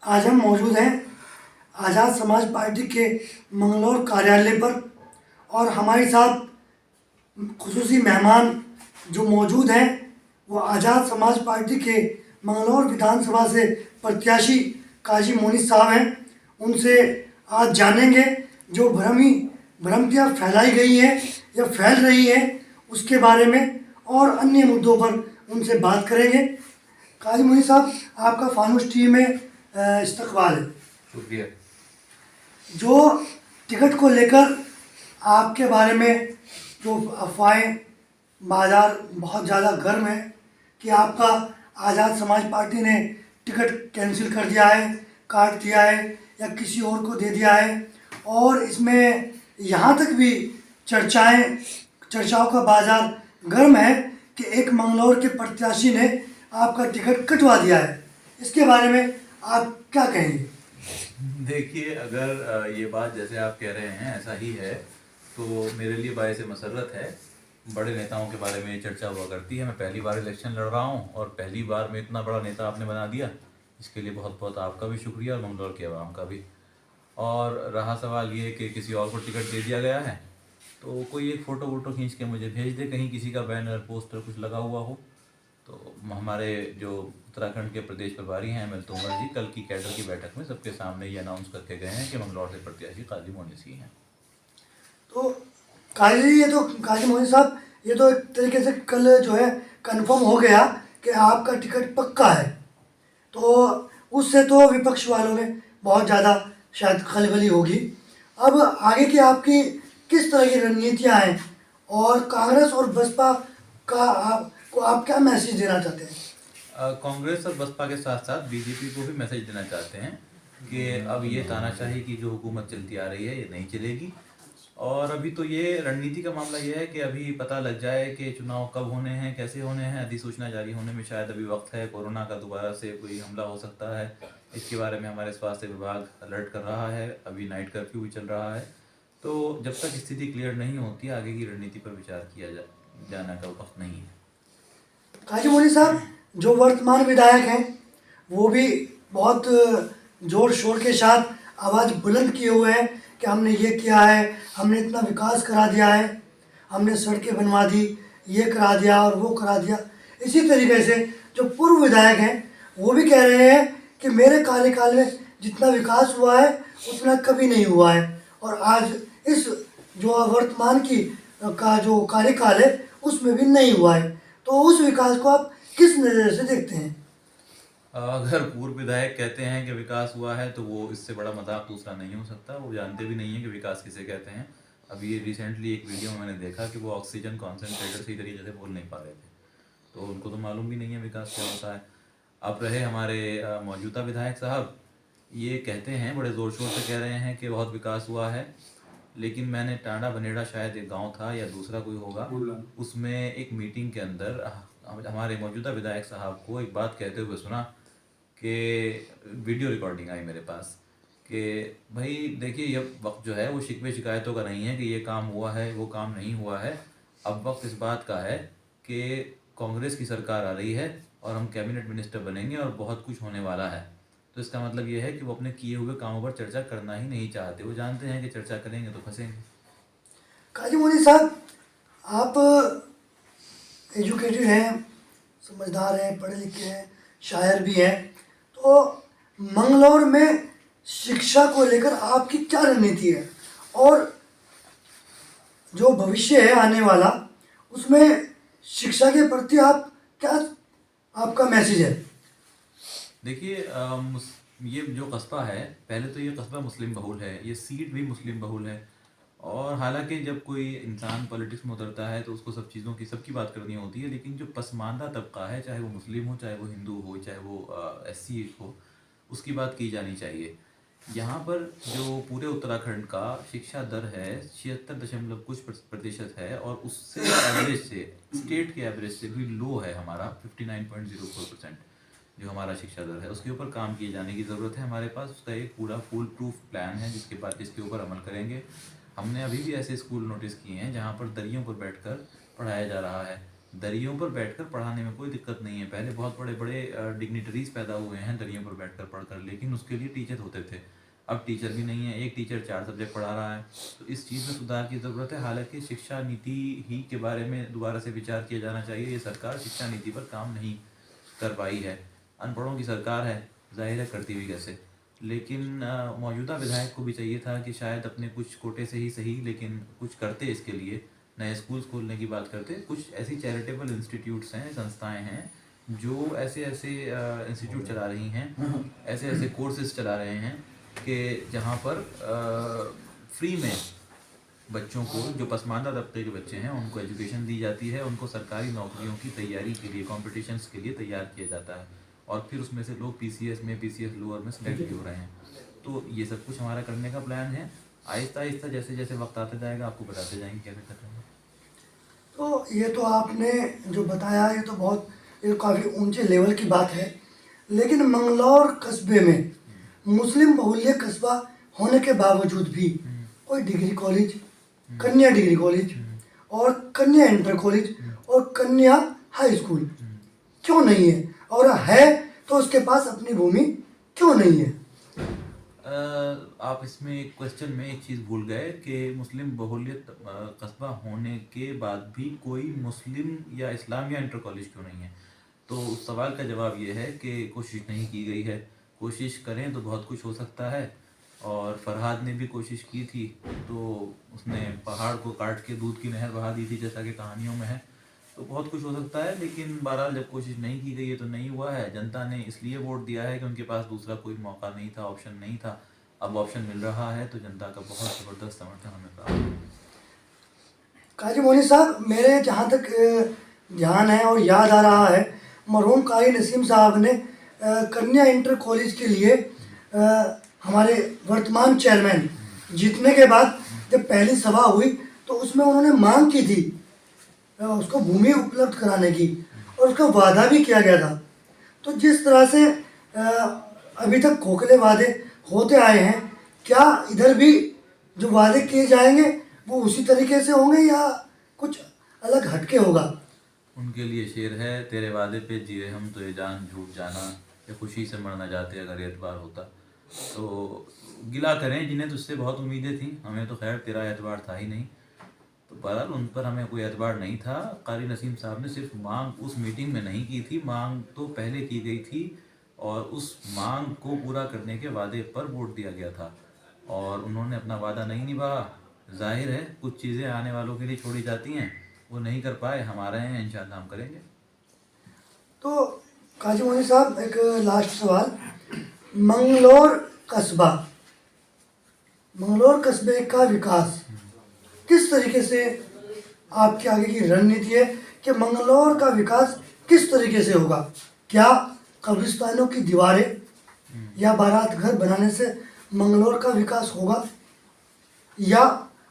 आज हम मौजूद हैं आज़ाद समाज पार्टी के मंगलौर कार्यालय पर और हमारे साथ खुसूसी मेहमान जो मौजूद हैं वो आज़ाद समाज पार्टी के मंगलौर विधानसभा से प्रत्याशी काजी मोनी साहब हैं। उनसे आज जानेंगे जो भ्रांतियाँ फैलाई गई हैं या फैल रही हैं उसके बारे में और अन्य मुद्दों पर उनसे बात करेंगे। काजी मोनी साहब, आपका फानूस टीवी में इस्तकबाल है। शुक्रिया। जो टिकट को लेकर आपके बारे में जो अफवाहें बाजार बहुत ज़्यादा गर्म है कि आपका आज़ाद समाज पार्टी ने टिकट कैंसिल कर दिया है, काट दिया है या किसी और को दे दिया है, और इसमें यहाँ तक भी चर्चाओं का बाजार गर्म है कि एक मंगलौर के प्रत्याशी ने आपका टिकट कटवा दिया है। इसके बारे में आप क्या कहेंगे? देखिए, अगर ये बात जैसे आप कह रहे हैं ऐसा ही है तो मेरे लिए बायस मसर्रत है। बड़े नेताओं के बारे में चर्चा हुआ करती है। मैं पहली बार इलेक्शन लड़ रहा हूँ और पहली बार में इतना बड़ा नेता आपने बना दिया, इसके लिए बहुत बहुत आपका भी शुक्रिया और मंगलौर के अवाम का भी। और रहा सवाल ये कि किसी और को टिकट दे दिया गया है तो कोई एक फ़ोटो वोटो खींच के मुझे भेज दे, कहीं किसी का बैनर पोस्टर कुछ लगा हुआ हो तो हमारे जो उत्तराखंड के प्रदेश प्रभारी हैं अमित तोमर जी कल की कैडर की बैठक में सबके सामने ये अनाउंस करके गए हैं कि मंगलौर से प्रत्याशी काजी मोनी सिंह हैं। तो काजी मोनी साहब, ये तो एक तरीके से कल जो है कंफर्म हो गया कि आपका टिकट पक्का है, तो उससे तो विपक्ष वालों में बहुत ज़्यादा शायद खलबली होगी। अब आगे की आपकी किस तरह की रणनीतियाँ हैं और कांग्रेस और बसपा का आपको आप क्या मैसेज देना चाहते हैं? कांग्रेस और बसपा के साथ साथ बीजेपी को भी मैसेज देना चाहते हैं कि अब ये तानाशाही की जो हुकूमत चलती आ रही है ये नहीं चलेगी। और अभी तो ये रणनीति का मामला ये है कि अभी पता लग जाए कि चुनाव कब होने हैं, कैसे होने हैं। अधिसूचना जारी होने में शायद अभी वक्त है। कोरोना का दोबारा से कोई हमला हो सकता है, इसके बारे में हमारे स्वास्थ्य विभाग अलर्ट कर रहा है। अभी नाइट कर्फ्यू भी चल रहा है, तो जब तक स्थिति क्लियर नहीं होती आगे की रणनीति पर विचार किया जाना का वक्त नहीं है। काजी मोनी साहब, जो वर्तमान विधायक हैं वो भी बहुत जोर शोर के साथ आवाज़ बुलंद किए हुए हैं कि हमने ये किया है, हमने इतना विकास करा दिया है, हमने सड़कें बनवा दी, ये करा दिया और वो करा दिया। इसी तरीके से जो पूर्व विधायक हैं वो भी कह रहे हैं कि मेरे कार्यकाल में जितना विकास हुआ है उतना कभी नहीं हुआ है, और आज इस जो वर्तमान का जो कार्यकाल है उसमें भी नहीं हुआ है। तो उस विकास को आप किस नज़र से देखते हैं? अगर पूर्व विधायक कहते हैं कि विकास हुआ है तो वो इससे बड़ा मजाक दूसरा नहीं हो सकता। वो जानते भी नहीं है कि विकास किसे कहते हैं। अभी रिसेंटली एक वीडियो में मैंने देखा कि वो ऑक्सीजन कॉन्सेंट्रेटर सही तरीके से बोल नहीं पा रहे थे, तो उनको तो मालूम भी नहीं है विकास क्या होता है। अब रहे हमारे मौजूदा विधायक साहब, ये कहते हैं बड़े ज़ोर शोर से कह रहे हैं कि बहुत विकास हुआ है, लेकिन मैंने टांडा बनेड़ा शायद एक गांव था या दूसरा कोई होगा, उसमें एक मीटिंग के अंदर हमारे मौजूदा विधायक साहब को एक बात कहते हुए सुना कि वीडियो रिकॉर्डिंग आई मेरे पास कि भाई देखिए, ये वक्त जो है वो शिकवे शिकायतों का नहीं है कि ये काम हुआ है वो काम नहीं हुआ है। अब वक्त इस बात का है कि कांग्रेस की सरकार आ रही है और हम कैबिनेट मिनिस्टर बनेंगे और बहुत कुछ होने वाला है। तो इसका मतलब ये है कि वो अपने किए हुए कामों पर चर्चा करना ही नहीं चाहते। वो जानते हैं कि चर्चा करेंगे तो फंसेंगे। काजी मोदी साहब, आप एजुकेटेड हैं, समझदार हैं, पढ़े लिखे हैं, शायर भी हैं, तो मंगलौर में शिक्षा को लेकर आपकी क्या रणनीति है और जो भविष्य है आने वाला उसमें शिक्षा के प्रति आप क्या आपका मैसेज है? देखिए, ये जो कस्बा है, पहले तो ये कस्बा मुस्लिम बहुल है, ये सीट भी मुस्लिम बहुल है। और हालांकि जब कोई इंसान पॉलिटिक्स में उतरता है तो उसको सब चीज़ों की सबकी बात करनी होती है, लेकिन जो पसमानदा तबका है, चाहे वो मुस्लिम हो, चाहे वो हिंदू हो, चाहे वो एससी हो, उसकी बात की जानी चाहिए। यहाँ पर जो पूरे उत्तराखंड का शिक्षा दर है 76 कुछ प्रतिशत है, और उससे एवरेज से, स्टेट के एवरेज से भी लो है हमारा 59.04% जो हमारा शिक्षा दर है। उसके ऊपर काम किए जाने की ज़रूरत है। हमारे पास उसका एक पूरा फुल प्रूफ प्लान है जिसके ऊपर अमल करेंगे। हमने अभी भी ऐसे स्कूल नोटिस किए हैं जहाँ पर दरियों पर बैठकर पढ़ाया जा रहा है। दरियों पर बैठकर पढ़ाने में कोई दिक्कत नहीं है। पहले बहुत बड़े बड़े डिग्निटरीज पैदा हुए हैं दरियों पर बैठकर पढ़कर, लेकिन उसके लिए टीचर होते थे। अब टीचर भी नहीं है, एक टीचर 4 सब्जेक्ट पढ़ा रहा है। तो इस चीज़ में सुधार की ज़रूरत है। हालांकि शिक्षा नीति ही के बारे में दोबारा से विचार किया जाना चाहिए। ये सरकार शिक्षा नीति पर काम नहीं कर पाई है। अनपढ़ों की सरकार है, जाहिर है करती भी कैसे। लेकिन मौजूदा विधायक को भी चाहिए था कि शायद अपने कुछ कोटे से ही सही, लेकिन कुछ करते इसके लिए। नए स्कूल्स खोलने की बात करते, कुछ ऐसी चैरिटेबल इंस्टीट्यूट्स हैं, संस्थाएं हैं जो ऐसे ऐसे इंस्टीट्यूट चला रही हैं, ऐसे ऐसे कोर्सेज चला रहे हैं कि जहाँ पर फ्री में बच्चों को, जो पसमानदा तबके के बच्चे हैं, उनको एजुकेशन दी जाती है। उनको सरकारी नौकरियों की तैयारी के लिए, कॉम्पिटिशन्स के लिए तैयार किया जाता है, और फिर उसमें से लोग पीसीएस में, पीसीएस लोअर में सेलेक्ट भी हो रहे हैं। तो ये सब कुछ हमारा करने का प्लान है। आहिस्ता आहिस्ता जैसे जैसे वक्त आते जाएगा आपको बताते जाएंगे कैसे कर रहे हैं। तो ये तो आपने जो बताया ये तो बहुत, ये काफ़ी ऊंचे लेवल की बात है। लेकिन मंगलौर कस्बे में मुस्लिम बहुल्य कस्बा होने के बावजूद भी कोई डिग्री कॉलेज, कन्या डिग्री कॉलेज और कन्या इंटर कॉलेज और कन्या हाई स्कूल क्यों नहीं है? और है तो उसके पास अपनी भूमि क्यों नहीं है? आप इसमें एक क्वेश्चन में एक चीज़ भूल गए कि मुस्लिम बहुल्य कस्बा होने के बाद भी कोई मुस्लिम या इस्लाम या इंटर कॉलेज क्यों नहीं है। तो उस सवाल का जवाब ये है कि कोशिश नहीं की गई है। कोशिश करें तो बहुत कुछ हो सकता है। और फरहाद ने भी कोशिश की थी, तो उसने पहाड़ को काट के दूध की नहर बहा दी थी, जैसा कि कहानियों में है। तो बहुत कुछ हो सकता है, लेकिन बहरहाल जब कोशिश नहीं की गई है तो नहीं हुआ है। जनता ने इसलिए वोट दिया है कि उनके पास दूसरा कोई मौका नहीं था, ऑप्शन नहीं था। अब ऑप्शन मिल रहा है तो जनता का बहुत ज़बरदस्त समर्थन हमें प्राप्त है। काजी मोनी साहब, मेरे जहाँ तक ध्यान है और याद आ रहा है, मरहूम कारी नसीम साहब ने कन्या इंटर कॉलेज के लिए हमारे वर्तमान चेयरमैन जीतने के बाद जब पहली सभा हुई तो उसमें उन्होंने मांग की थी उसको भूमि उपलब्ध कराने की, और उसका वादा भी किया गया था। तो जिस तरह से अभी तक खोखले वादे होते आए हैं, क्या इधर भी जो वादे किए जाएंगे वो उसी तरीके से होंगे या कुछ अलग हटके होगा? उनके लिए शेर है, तेरे वादे पे जिए हम तो ये जान झूठ जाना, या खुशी से मरना जाते अगर एतबार होता। तो गिला करें जिन्हें तुझसे बहुत उम्मीदें थी, हमें तो खैर तेरा एतबार था ही नहीं। तो बहरहाल उन पर हमें कोई एतबार नहीं था। कारी नसीम साहब ने सिर्फ मांग उस मीटिंग में नहीं की थी, मांग तो पहले की गई थी, और उस मांग को पूरा करने के वादे पर वोट दिया गया था, और उन्होंने अपना वादा नहीं निभाया। जाहिर है कुछ चीज़ें आने वालों के लिए छोड़ी जाती हैं, वो नहीं कर पाए, हमारे हैं, इंशाल्लाह हम करेंगे। तो काजी मोनी साहब, एक लास्ट सवाल, मंगलौर कस्बा, मंगलौर कस्बे का विकास किस तरीके से आपके आगे की रणनीति है कि मंगलौर का विकास किस तरीके से होगा? क्या कब्रिस्तानों की दीवारें या बारात घर बनाने से मंगलौर का विकास होगा, या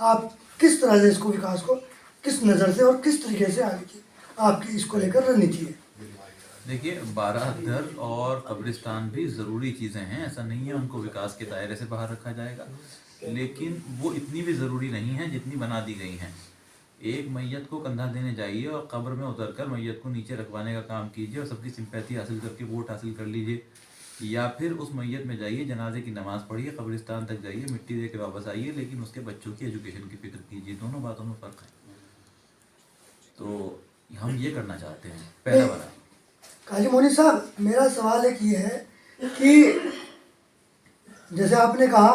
आप किस तरह से इसको विकास को किस नज़र से और किस तरीके से आगे की आपकी इसको लेकर रणनीति है? देखिए, बारात घर और कब्रिस्तान भी ज़रूरी चीज़ें हैं, ऐसा नहीं है उनको विकास के दायरे से बाहर रखा जाएगा, लेकिन वो इतनी भी ज़रूरी नहीं है जितनी बना दी गई हैं। एक मैयत को कंधा देने जाइए और कब्र में उतरकर मैयत को नीचे रखवाने का काम कीजिए और सबकी सिंपैथी हासिल करके वोट हासिल कर लीजिए, या फिर उस मैयत में जाइए, जनाजे की नमाज़ पढ़िए, कब्रिस्तान तक जाइए, मिट्टी दे के वापस आइए, लेकिन उसके बच्चों की एजुकेशन की फिक्र कीजिए। दोनों बातों में फ़र्क है। तो हम ये करना चाहते हैं, पहला वाला। काजी मोनी साहब, मेरा सवाल एक ये है कि जैसे आपने कहा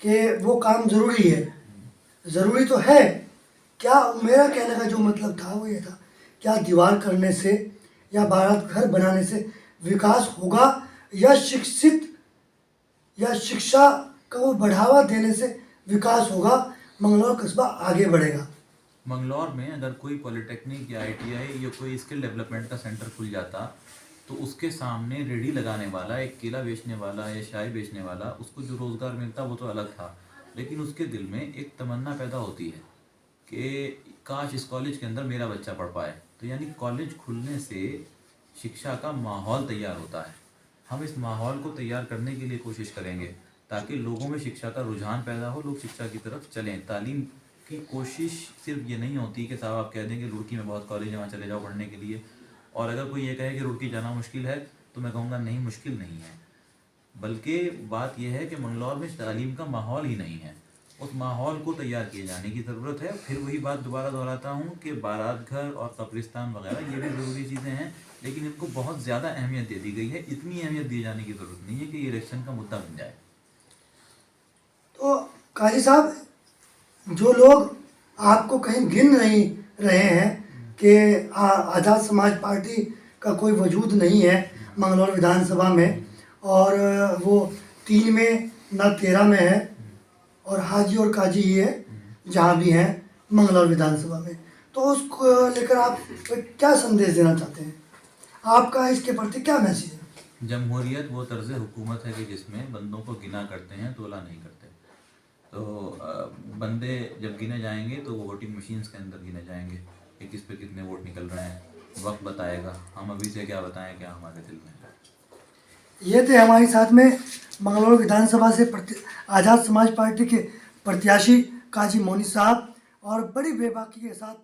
कि वो काम ज़रूरी है, ज़रूरी तो है, क्या मेरा कहने का जो मतलब था वो ये था, क्या दीवार करने से या बारात घर बनाने से विकास होगा, या शिक्षित या शिक्षा को बढ़ावा देने से विकास होगा, मंगलौर कस्बा आगे बढ़ेगा? मंगलौर में अगर कोई पॉलिटेक्निक या आईटीआई या कोई स्किल डेवलपमेंट का सेंटर खुल जाता तो उसके सामने रेडी लगाने वाला, एक केला बेचने वाला या चाय बेचने वाला, उसको जो रोज़गार मिलता वो तो अलग था, लेकिन उसके दिल में एक तमन्ना पैदा होती है कि काश इस कॉलेज के अंदर मेरा बच्चा पढ़ पाए। तो यानी कॉलेज खुलने से शिक्षा का माहौल तैयार होता है। हम इस माहौल को तैयार करने के लिए कोशिश करेंगे ताकि लोगों में शिक्षा का रुझान पैदा हो, लोग शिक्षा की तरफ चलें, तालीम कि कोशिश सिर्फ ये नहीं होती कि साहब आप कह दें कि रुड़की में बहुत कॉलेज है वहाँ चले जाओ पढ़ने के लिए, और अगर कोई ये कहे कि रुड़की जाना मुश्किल है तो मैं कहूँगा नहीं, मुश्किल नहीं है, बल्कि बात यह है कि मंगलौर में तालीम का माहौल ही नहीं है। उस माहौल को तैयार किए जाने की ज़रूरत है। फिर वही बात दोबारा दोहराता हूँ कि बारात घर और कब्रिस्तान वगैरह ये भी ज़रूरी चीज़ें हैं, लेकिन इनको बहुत ज़्यादा अहमियत दे दी गई है। इतनी अहमियत दिए जाने की ज़रूरत नहीं है कि ये इलेक्शन का मुद्दा बन जाए। तो काजी साहब, जो लोग आपको कहीं गिन नहीं रहे हैं कि आज़ाद समाज पार्टी का कोई वजूद नहीं है मंगलौर विधानसभा में, और वो 3 में ना 13 में है, और हाजी और काजी ही है जहाँ भी हैं मंगलौर विधानसभा में, तो उसको लेकर आप क्या संदेश देना चाहते हैं? आपका इसके प्रति क्या मैसेज है? जमहूरियत वो तर्ज़ हुकूमत है कि जिसमें बंदों को गिना करते हैं, तोला नहीं करते। तो बंदे जब गिने जाएंगे तो वो वोटिंग मशीन्स के अंदर गिने जाएंगे कि किस पे कितने वोट निकल रहे हैं। वक्त बताएगा, हम अभी से क्या बताएं क्या हमारे दिल में है। ये थे हमारे साथ में मंगलौर विधानसभा से आज़ाद समाज पार्टी के प्रत्याशी काजी मोनी साहब, और बड़ी बेबाकी के साथ